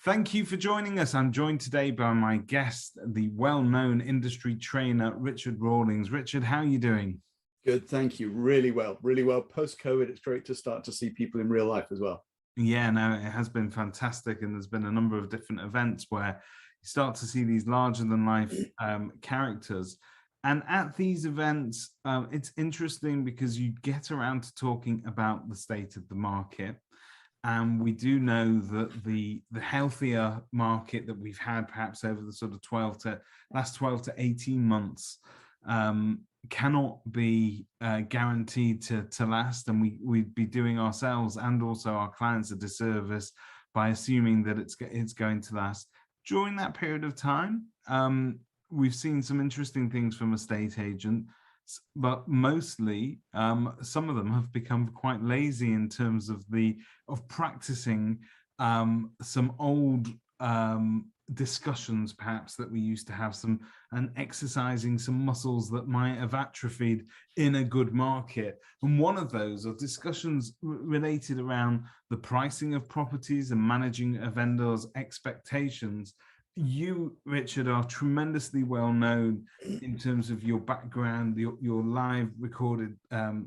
Thank you for joining us. I'm joined today by my guest, the well-known industry trainer, Richard Rawlings. Richard, how are you doing? Good, thank you. Really well, really well. Post-COVID, it's great to start to see people in real life as well. Yeah, no, it has been fantastic. And there's been a number of different events where you start to see these larger than life characters. And at these events, it's interesting because you get around to talking about the state of the market. And we do know that the healthier market that we've had perhaps over the sort of last 12 to 18 months cannot be guaranteed to last, and we'd be doing ourselves and also our clients a disservice by assuming that it's going to last. During that period of time, we've seen some interesting things from estate agents, but mostly some of them have become quite lazy in terms of practicing some old discussions perhaps that we used to have, and exercising some muscles that might have atrophied in a good market. And one of those are discussions related around the pricing of properties and managing a vendor's expectations. You, Richard, are tremendously well known in terms of your background, your live recorded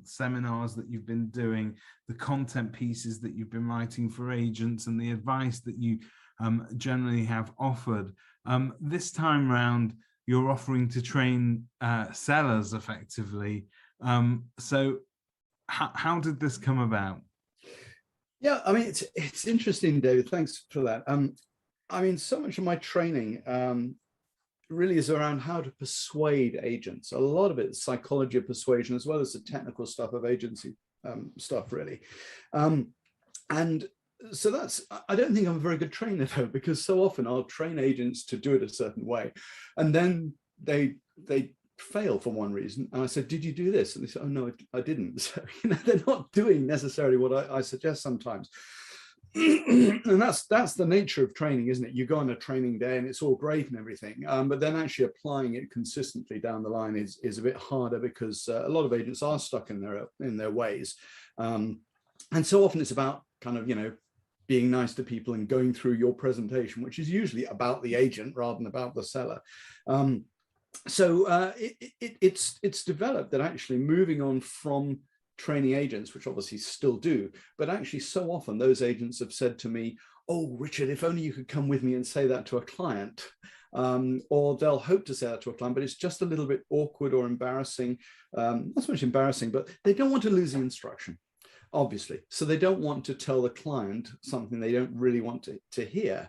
seminars that you've been doing, the content pieces that you've been writing for agents, and the advice that you generally have offered. This time round, you're offering to train sellers effectively. So how did this come about? Yeah, I mean, it's interesting, David. Thanks for that. I mean, so much of my training really is around how to persuade agents. A lot of it is psychology of persuasion, as well as the technical stuff of agency stuff, really. And so I don't think I'm a very good trainer, though, because so often I'll train agents to do it a certain way, and then they fail for one reason. And I said, did you do this? And they said, oh, no, I didn't. So, they're not doing necessarily what I suggest sometimes. And that's the nature of training, isn't it? You go on a training day and it's all great and everything, but then actually applying it consistently down the line is a bit harder, because a lot of agents are stuck in their ways. And so often it's about kind of, being nice to people and going through your presentation, which is usually about the agent rather than about the seller. So it's developed that actually moving on from training agents, which obviously still do, but actually so often those agents have said to me, oh, Richard, if only you could come with me and say that to a client. Or they'll hope to say that to a client, but it's just a little bit awkward or embarrassing. Not so much embarrassing, but they don't want to lose the instruction, obviously. So they don't want to tell the client something they don't really want to hear,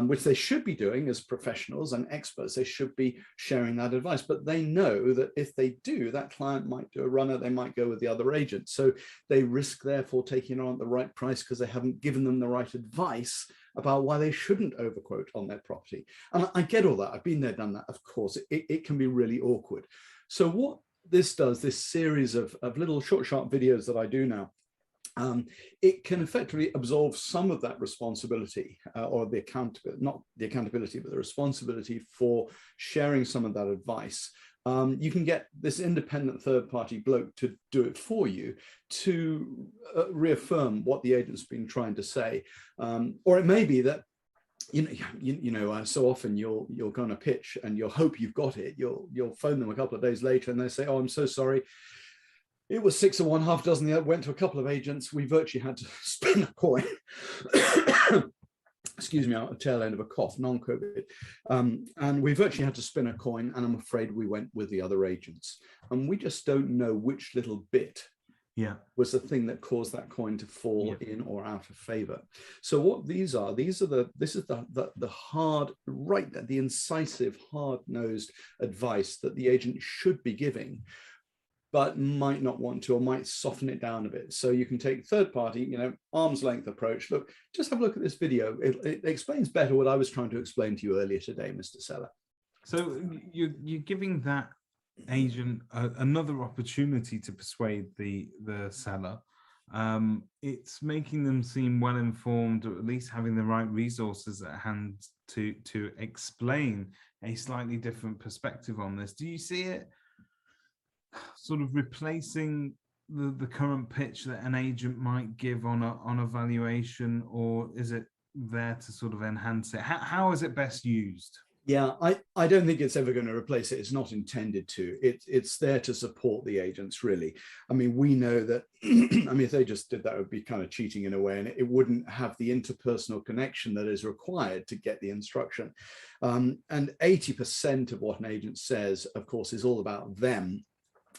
which they should be doing as professionals and experts. They should be sharing that advice, but they know that if they do, that client might do a runner, they might go with the other agent. So they risk therefore taking on at the right price because they haven't given them the right advice about why they shouldn't overquote on their property. And I get all that. I've been there, done that. Of course, it can be really awkward. So what this does, this series of little short, sharp videos that I do now, it can effectively absolve some of that responsibility, or the accountability, not the accountability, but the responsibility for sharing some of that advice. You can get this independent third-party bloke to do it for you, to reaffirm what the agent's been trying to say. Or it may be that so often you'll go on a pitch and you'll hope you've got it. You'll phone them a couple of days later and they say, oh, I'm so sorry. It was 6 of one, half dozen the other. Went to a couple of agents. We virtually had to spin a coin. Excuse me, I'm at the tail end of a cough, non-COVID. And we virtually had to spin a coin, and I'm afraid we went with the other agents. And we just don't know which little bit was the thing that caused that coin to fall in or out of favor. So what this is the hard, the incisive, hard-nosed advice that the agent should be giving, but might not want to, or might soften it down a bit. So you can take third party, arm's length approach. Look, just have a look at this video. It explains better what I was trying to explain to you earlier today, Mr. Seller. So you're giving that agent another opportunity to persuade the seller. It's making them seem well informed, or at least having the right resources at hand to explain a slightly different perspective on this. Do you see it sort of replacing the current pitch that an agent might give on a valuation, or is it there to sort of enhance it? How is it best used? Yeah, I don't think it's ever going to replace it. It's not intended to. It's there to support the agents, really. I mean, we know that, I mean, if they just did that, it would be kind of cheating in a way, and it wouldn't have the interpersonal connection that is required to get the instruction. And 80% of what an agent says, of course, is all about them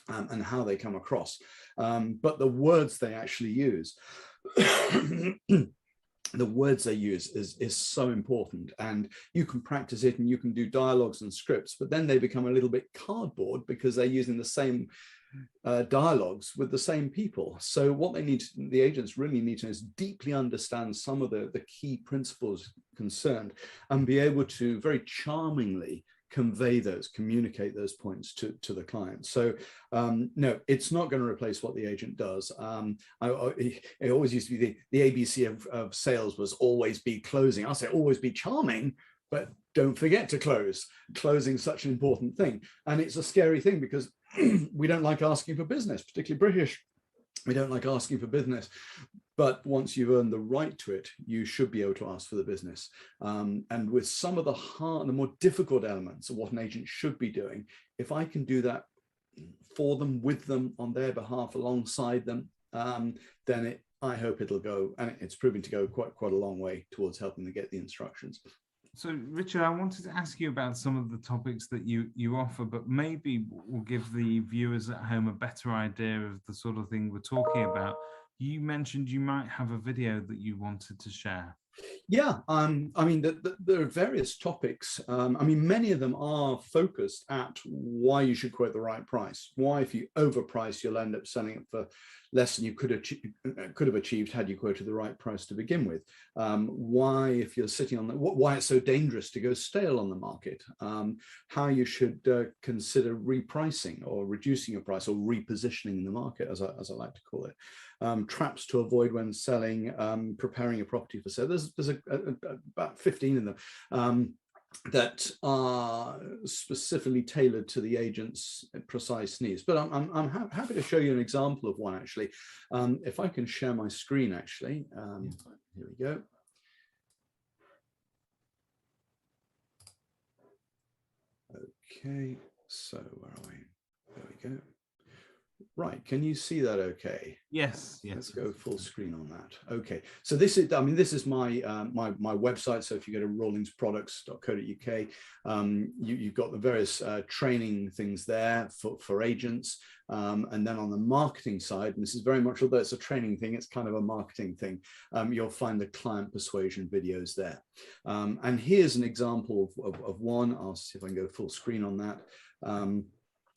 and how they come across. But the words they actually use, the words they use is so important, and you can practice it and you can do dialogues and scripts, but then they become a little bit cardboard because they're using the same dialogues with the same people. So what they need to, the agents really need to, is deeply understand some of the key principles concerned and be able to very charmingly convey those, communicate those points to the client. So no, it's not going to replace what the agent does. It always used to be the ABC of sales was always be closing. I'll say always be charming, but don't forget to close. Closing is such an important thing. And it's a scary thing because we don't like asking for business, particularly British. We don't like asking for business. But once you've earned the right to it, you should be able to ask for the business. And with some of the more difficult elements of what an agent should be doing, if I can do that for them, with them, on their behalf, alongside them, then I hope it'll go, and it's proving to go quite a long way towards helping them get the instructions. So, Richard, I wanted to ask you about some of the topics that you offer, but maybe we'll give the viewers at home a better idea of the sort of thing we're talking about. You mentioned you might have a video that you wanted to share. Yeah, I mean, there are various topics. I mean, many of them are focused at why you should quote the right price. Why, if you overprice, you'll end up selling it for less than you could have achieved had you quoted the right price to begin with. Why, if you're sitting on why it's so dangerous to go stale on the market. How you should consider repricing or reducing your price or repositioning the market, as I like to call it. Traps to avoid when selling, preparing a property for sale. There's about 15 of them that are specifically tailored to the agent's precise needs. But I'm happy to show you an example of one, actually. If I can share my screen, actually. Here we go. Okay, so where are we? There we go. Right, can you see that okay? Yes, yes. Let's go full screen on that. Okay, so this is, I mean, this is my my website. So if you go to rawlingsproducts.co.uk, you've got the various training things there for agents. And then on the marketing side, and this is very much, although it's a training thing, it's kind of a marketing thing, you'll find the client persuasion videos there. And here's an example of one. I'll see if I can go full screen on that.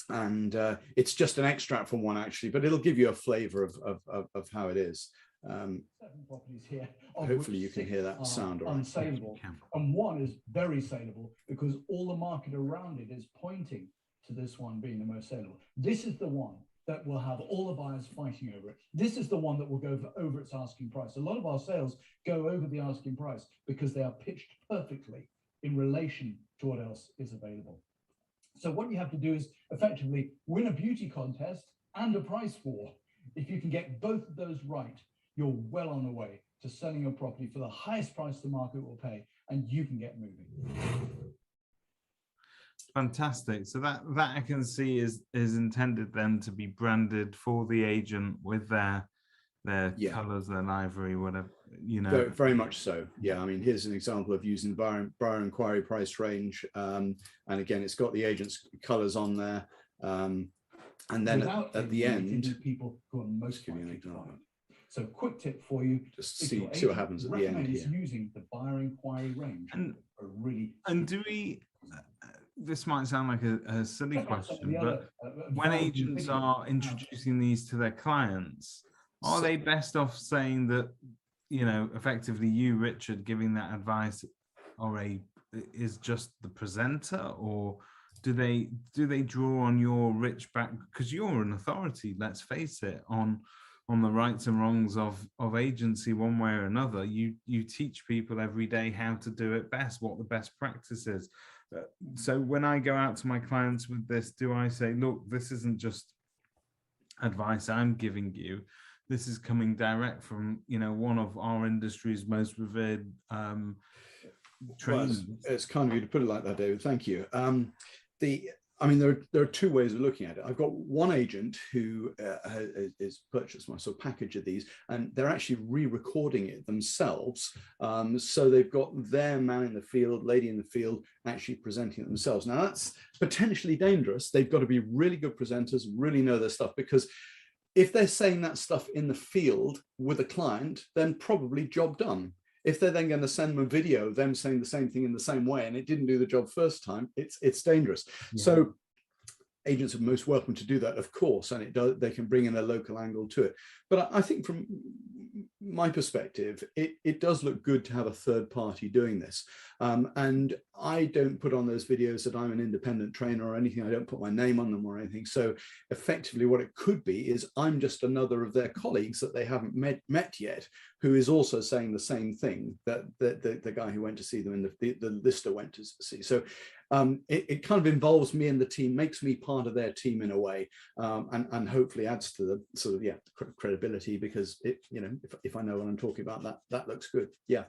And it's just an extract from one, actually, but it'll give you a flavor of how it is. 7 properties here. Hopefully you can hear that sound all right. Unsaleable, and one is very saleable because all the market around it is pointing to this one being the most saleable. This is the one that will have all the buyers fighting over it. This is the one that will go over its asking price. A lot of our sales go over the asking price because they are pitched perfectly in relation to what else is available. So what you have to do is effectively win a beauty contest and a price war. If you can get both of those right, you're well on the way to selling your property for the highest price the market will pay, and you can get moving. Fantastic. So that I can see is intended then to be branded for the agent with their colors, their livery, whatever, you know. Very much so. Yeah, I mean, here's an example of using buyer inquiry price range. And again, it's got the agent's colors on there. And then at the end, people who are most likely to buy. So quick tip for you, just see what happens at the end here. Using the buyer inquiry range. And do we, this might sound like a silly question, but when agents are introducing these to their clients, are they best off saying that, you know, effectively you, Richard, giving that advice is just the presenter, or do they draw on your rich back, because you're an authority, let's face it, on the rights and wrongs of agency one way or another. You teach people every day how to do it best, what the best practice is. So when I go out to my clients with this, do I say, look, this isn't just advice I'm giving you, this is coming direct from, you know, one of our industry's most revered trainers. Well, it's kind of you to put it like that, David. Thank you. I mean, there are two ways of looking at it. I've got one agent who has purchased my sort of package of these, and they're actually re-recording it themselves. So they've got their man in the field, lady in the field, actually presenting it themselves. Now that's potentially dangerous. They've got to be really good presenters, really know their stuff, because if they're saying that stuff in the field with a client, then probably job done. If they're then going to send them a video, them saying the same thing in the same way, and it didn't do the job first time, it's dangerous. Yeah. So agents are most welcome to do that, of course, and they can bring in a local angle to it. But I think from my perspective, it does look good to have a third party doing this. And I don't put on those videos that I'm an independent trainer or anything. I don't put my name on them or anything. So effectively what it could be is I'm just another of their colleagues that they haven't met yet, who is also saying the same thing that the guy who went to see them and the lister went to see. So it kind of involves me and the team, makes me part of their team in a way, and hopefully adds to the sort of credibility, because if I know what I'm talking about, that looks good. Yeah.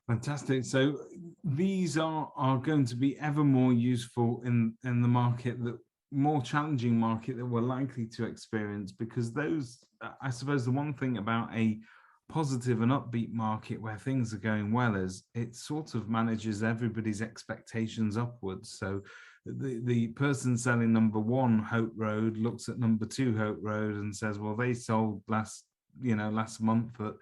Fantastic. So these are going to be ever more useful in the market, that more challenging market that we're likely to experience, because those, I suppose the one thing about a positive and upbeat market where things are going well is it sort of manages everybody's expectations upwards. So the person selling number 1 Hope Road looks at number 2 Hope Road and says, well, they sold last month at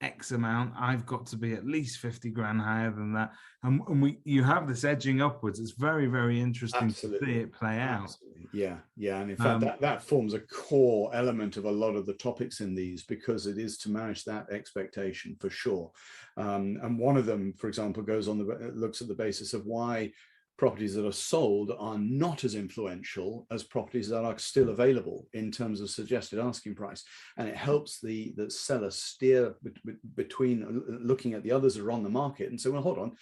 X amount, I've got to be at least 50 grand higher than that. And you have this edging upwards. It's very, very interesting to see it play out. Absolutely. Yeah. And in fact, that forms a core element of a lot of the topics in these, because it is to manage that expectation for sure. And one of them, for example, looks at the basis of why properties that are sold are not as influential as properties that are still available in terms of suggested asking price. And it helps the seller steer between looking at the others that are on the market and say, well, hold on,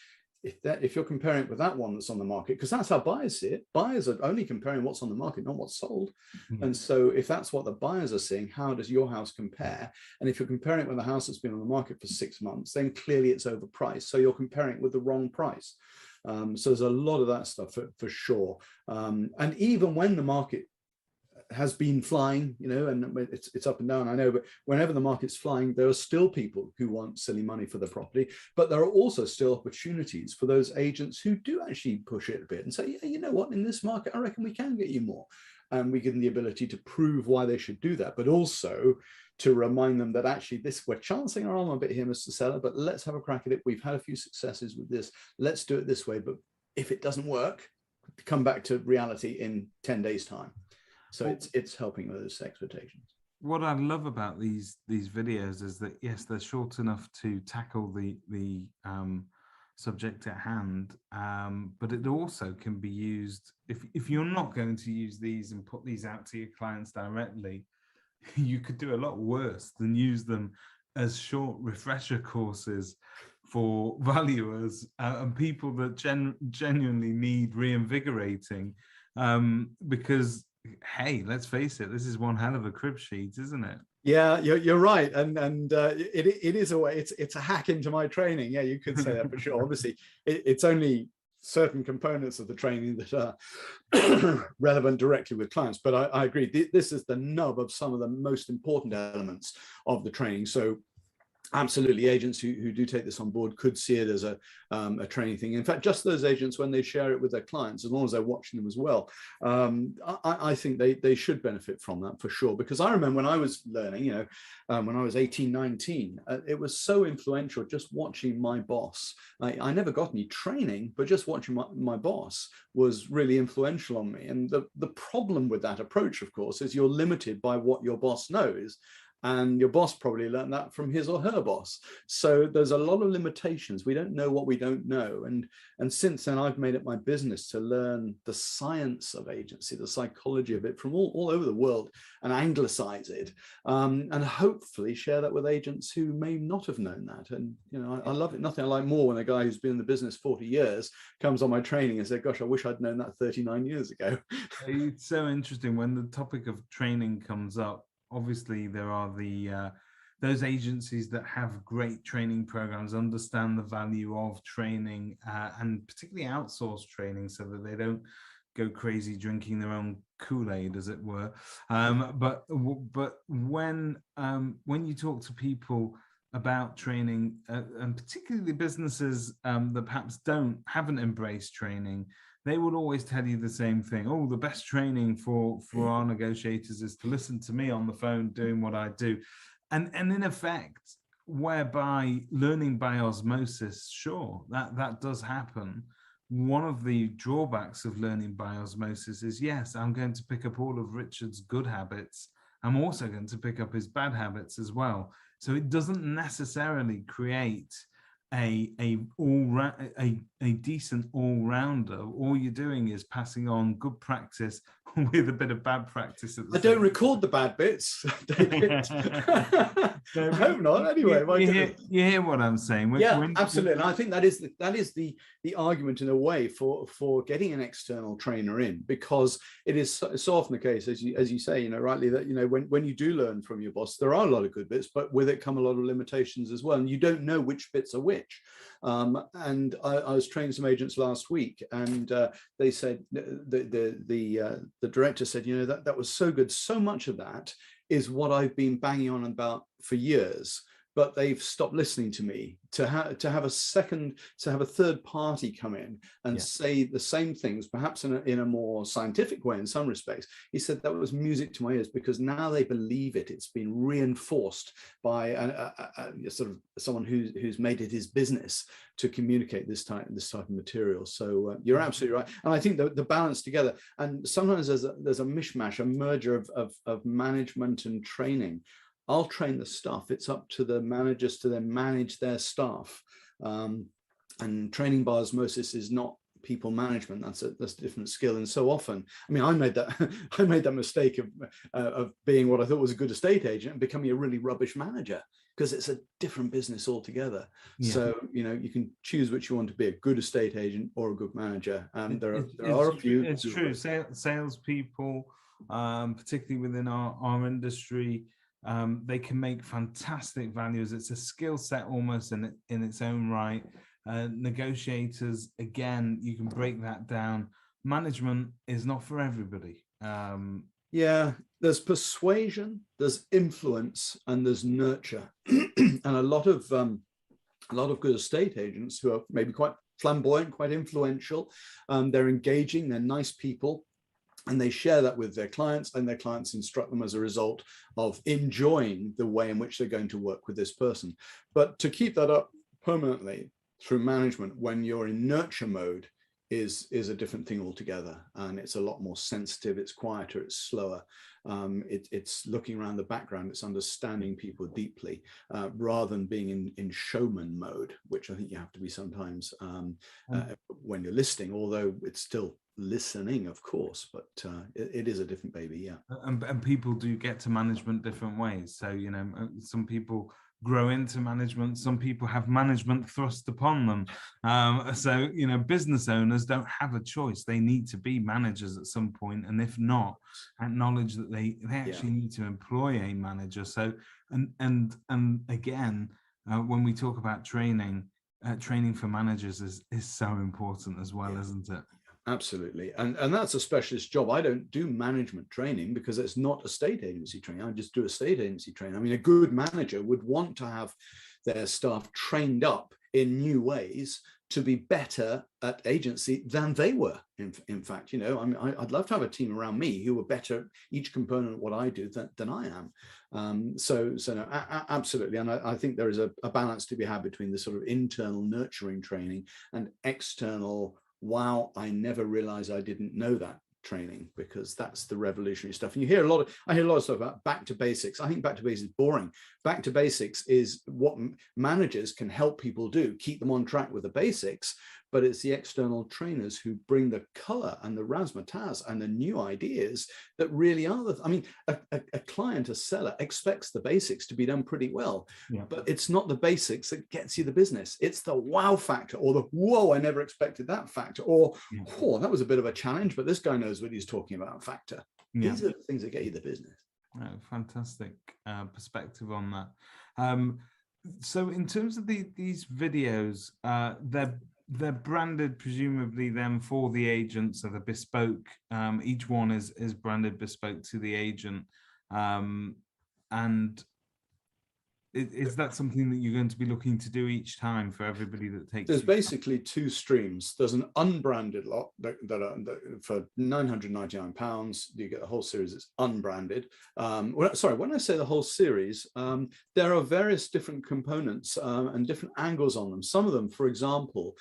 if you're comparing it with that one that's on the market, because that's how buyers see it. Buyers are only comparing what's on the market, not what's sold. Mm-hmm. And so if that's what the buyers are seeing, how does your house compare? And if you're comparing it with a house that's been on the market for 6 months, then clearly it's overpriced. So you're comparing it with the wrong price. So there's a lot of that stuff for sure. And even when the market has been flying, and it's up and down, I know, but whenever the market's flying, there are still people who want silly money for the property, but there are also still opportunities for those agents who do actually push it a bit and say, yeah, you know what, in this market, I reckon we can get you more. And we give them the ability to prove why they should do that, but also to remind them that actually we're chancing our arm a bit here, Mr. Seller, but let's have a crack at it. We've had a few successes with this. Let's do it this way. But if it doesn't work, come back to reality in 10 days' time. So it's helping those expectations. What I love about these videos is that, yes, they're short enough to tackle the subject at hand, but it also can be used if you're not going to use these and put these out to your clients directly. You could do a lot worse than use them as short refresher courses for valuers and people that genuinely need reinvigorating, because, hey, let's face it, this is one hell of a crib sheet, isn't it? Yeah, you're right, and it is a way. It's a hack into my training. Yeah, you could say that for sure. Obviously, it's only certain components of the training that are relevant directly with clients. But I agree, this is the nub of some of the most important elements of the training. So absolutely, agents who do take this on board could see it as a training thing. In fact, just those agents, when they share it with their clients, as long as they're watching them as well, I think they should benefit from that for sure. Because I remember when I was learning, when I was 18, 19, it was so influential just watching my boss. I never got any training, but just watching my boss was really influential on me. And the problem with that approach, of course, is you're limited by what your boss knows. And your boss probably learned that from his or her boss. So there's a lot of limitations. We don't know what we don't know. And since then, I've made it my business to learn the science of agency, the psychology of it from all over the world, and anglicize it, and hopefully share that with agents who may not have known that. And, I love it. Nothing I like more when a guy who's been in the business 40 years comes on my training and says, gosh, I wish I'd known that 39 years ago. It's so interesting when the topic of training comes up. obviously there are those agencies that have great training programs, understand the value of training, and particularly outsourced training, so that they don't go crazy drinking their own Kool-Aid, as it were. But when you talk to people about training, and particularly businesses that perhaps haven't embraced training, they would always tell you the same thing. Oh, the best training for our negotiators is to listen to me on the phone doing what I do. And in effect, whereby learning by osmosis, sure, that does happen. One of the drawbacks of learning by osmosis is, yes, I'm going to pick up all of Richard's good habits. I'm also going to pick up his bad habits as well. So it doesn't necessarily create a decent all-rounder. All you're doing is passing on good practice with a bit of bad practice at the I don't record the bad bits, David. I hope not. Anyway, you hear what I'm saying? Absolutely. And I think that is the argument in a way for getting an external trainer in, because it is so often the case, as you say, rightly, that when you do learn from your boss, there are a lot of good bits, but with it come a lot of limitations as well, and you don't know which bits are which. And I was training some agents last week, and they said the director said, that was so good. So much of that is what I've been banging on about for years, but they've stopped listening to me. To have a third party come in and say the same things, perhaps in a more scientific way in some respects. He said that was music to my ears, because now they believe it. It's been reinforced by a sort of someone who's made it his business to communicate this type of material. So you're absolutely right, and I think the balance together. And sometimes there's a mishmash, a merger of management and training. I'll train the staff. It's up to the managers to then manage their staff. And training by osmosis is not people management. That's a different skill. And so often, I mean, I made that mistake of being what I thought was a good estate agent and becoming a really rubbish manager, because it's a different business altogether. Yeah. So you can choose which you want to be, a good estate agent or a good manager. There are a few. It's true. Salespeople, particularly within our industry, they can make fantastic values. It's a skill set almost in its own right. Negotiators, again, you can break that down. Management is not for everybody. There's persuasion, there's influence, and there's nurture. And a lot of good estate agents who are maybe quite flamboyant, quite influential, they're engaging, they're nice people, and they share that with their clients, and their clients instruct them as a result of enjoying the way in which they're going to work with this person. But to keep that up permanently through management, when you're in nurture mode, is a different thing altogether. And it's a lot more sensitive, it's quieter, it's slower. It's looking around the background, it's understanding people deeply, rather than being in showman mode, which I think you have to be sometimes when you're listening, although it's still listening, of course, but it is a different baby. And people do get to management different ways. So some people grow into management, some people have management thrust upon them. So business owners don't have a choice. They need to be managers at some point, and if not, acknowledge that they actually need to employ a manager. So and again, when we talk about training for managers is so important as well, isn't it? Absolutely. And that's a specialist job. I don't do management training because it's not estate agency training. I just do estate agency training. I mean, a good manager would want to have their staff trained up in new ways to be better at agency than they were. In fact, I mean, I'd love to have a team around me who were better each component of what I do than I am. So no, absolutely. And I think there is a balance to be had between the sort of internal nurturing training and external, wow, I never realized I didn't know that training, because that's the revolutionary stuff. And I hear a lot of stuff about back to basics. I think back to basics is boring. Back to basics is what managers can help people do, keep them on track with the basics, but it's the external trainers who bring the color and the razzmatazz and the new ideas that really are I mean, a client, a seller expects the basics to be done pretty well, but it's not the basics that gets you the business. It's the wow factor, or the whoa, I never expected that factor, or oh, that was a bit of a challenge, but this guy knows what he's talking about factor. These are the things that get you the business. Fantastic perspective on that. So in terms of these videos, they're branded presumably then for the agent, so they're bespoke. Each one is branded bespoke to the agent, and is that something that you're going to be looking to do each time for everybody that takes? There's basically two streams. There's an unbranded lot that for £999. You get the whole series. It's unbranded. Sorry, when I say the whole series, there are various different components and different angles on them. Some of them, for example,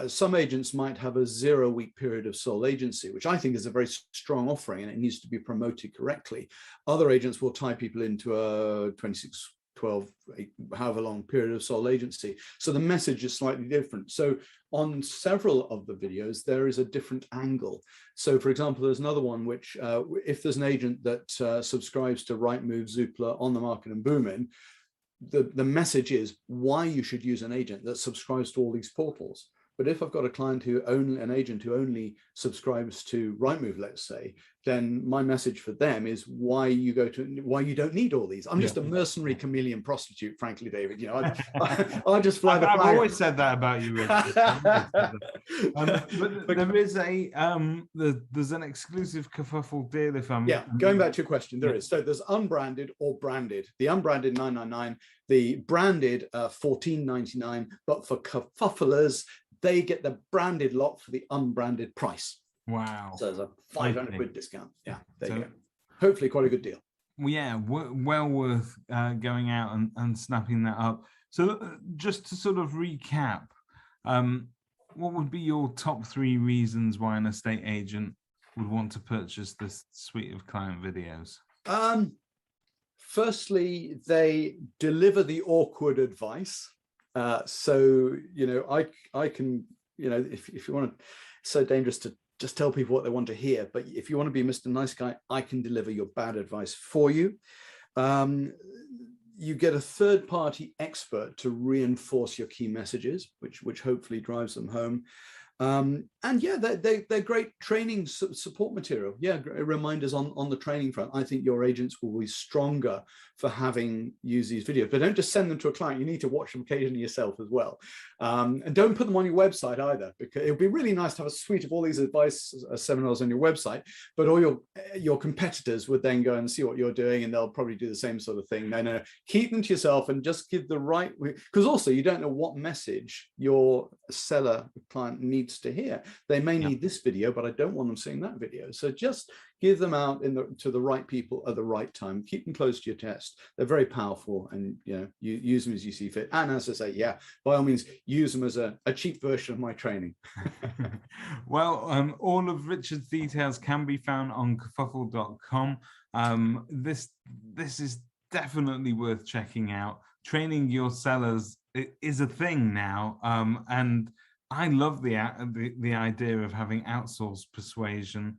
some agents might have a 0-week period of sole agency, which I think is a very strong offering, and it needs to be promoted correctly. Other agents will tie people into a 26, 12, 8, however long period of sole agency. So the message is slightly different. So on several of the videos, there is a different angle. So for example, there's another one which, if there's an agent that subscribes to Rightmove, Zoopla, On the Market and Boomin, the message is why you should use an agent that subscribes to all these portals. But if I've got a client an agent who only subscribes to Rightmove, let's say, then my message for them is why you don't need all these. I'm just a mercenary chameleon prostitute, frankly, David. You know, I'll just fly the flag. I've always said that about you, Richard. But there is there's an exclusive kerfuffle deal. If I'm going back to your question, there is. So there's unbranded or branded. The unbranded $9.99, the branded $14.99. But for kerfufflers, they get the branded lot for the unbranded price. Wow. So there's a 500 quid discount. Yeah, there you go. Hopefully quite a good deal. Yeah, well worth going out and snapping that up. So just to sort of recap, what would be your top 3 reasons why an estate agent would want to purchase this suite of client videos? Firstly, they deliver the awkward advice. So, you know, I can, you know, if you want to, it's so dangerous to just tell people what they want to hear. But if you want to be Mr. Nice Guy, I can deliver your bad advice for you. You get a third-party expert to reinforce your key messages, which hopefully drives them home. And yeah, they're great training support material. Yeah, reminders on the training front. I think your agents will be stronger for having used these videos, but don't just send them to a client. You need to watch them occasionally yourself as well. And don't put them on your website either, because it would be really nice to have a suite of all these advice seminars on your website, but all your competitors would then go and see what you're doing, and they'll probably do the same sort of thing. No, keep them to yourself and just give the right, because also you don't know what message your seller client needs to hear. They may need this video, but I don't want them seeing that video. So just give them out to the right people at the right time. Keep them close to your test. They're very powerful, and you know, you use them as you see fit. And as I say, yeah, by all means, use them as a cheap version of my training. Well, all of Richard's details can be found on kerfuffle.com. This is definitely worth checking out. Training your sellers is a thing now, and I love the idea of having outsourced persuasion.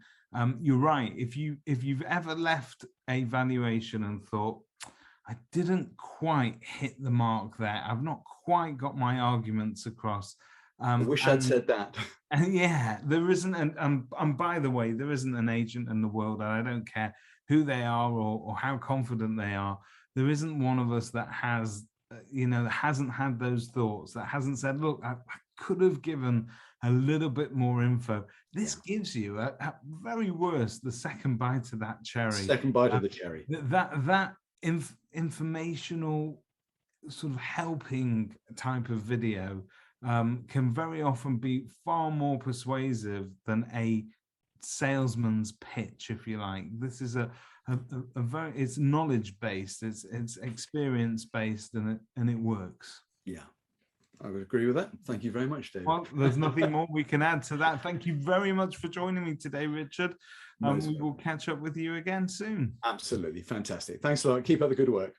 You're right. If you've ever left a valuation and thought, I didn't quite hit the mark there, I've not quite got my arguments across. I wish I'd said that. And yeah, there isn't, and by the way, there isn't an agent in the world, and I don't care who they are or how confident they are, there isn't one of us that has, that hasn't had those thoughts, that hasn't said, look, I could have given a little bit more info. This gives you, at very worst, the second bite of that cherry. Second bite of the cherry. That informational sort of helping type of video can very often be far more persuasive than a salesman's pitch, if you like. This is a very, it's knowledge based, it's experience based, and it works. Yeah, I would agree with that. Thank you very much, David. Well, there's nothing more we can add to that. Thank you very much for joining me today, Richard. We will catch up with you again soon. Absolutely fantastic. Thanks a lot. Keep up the good work.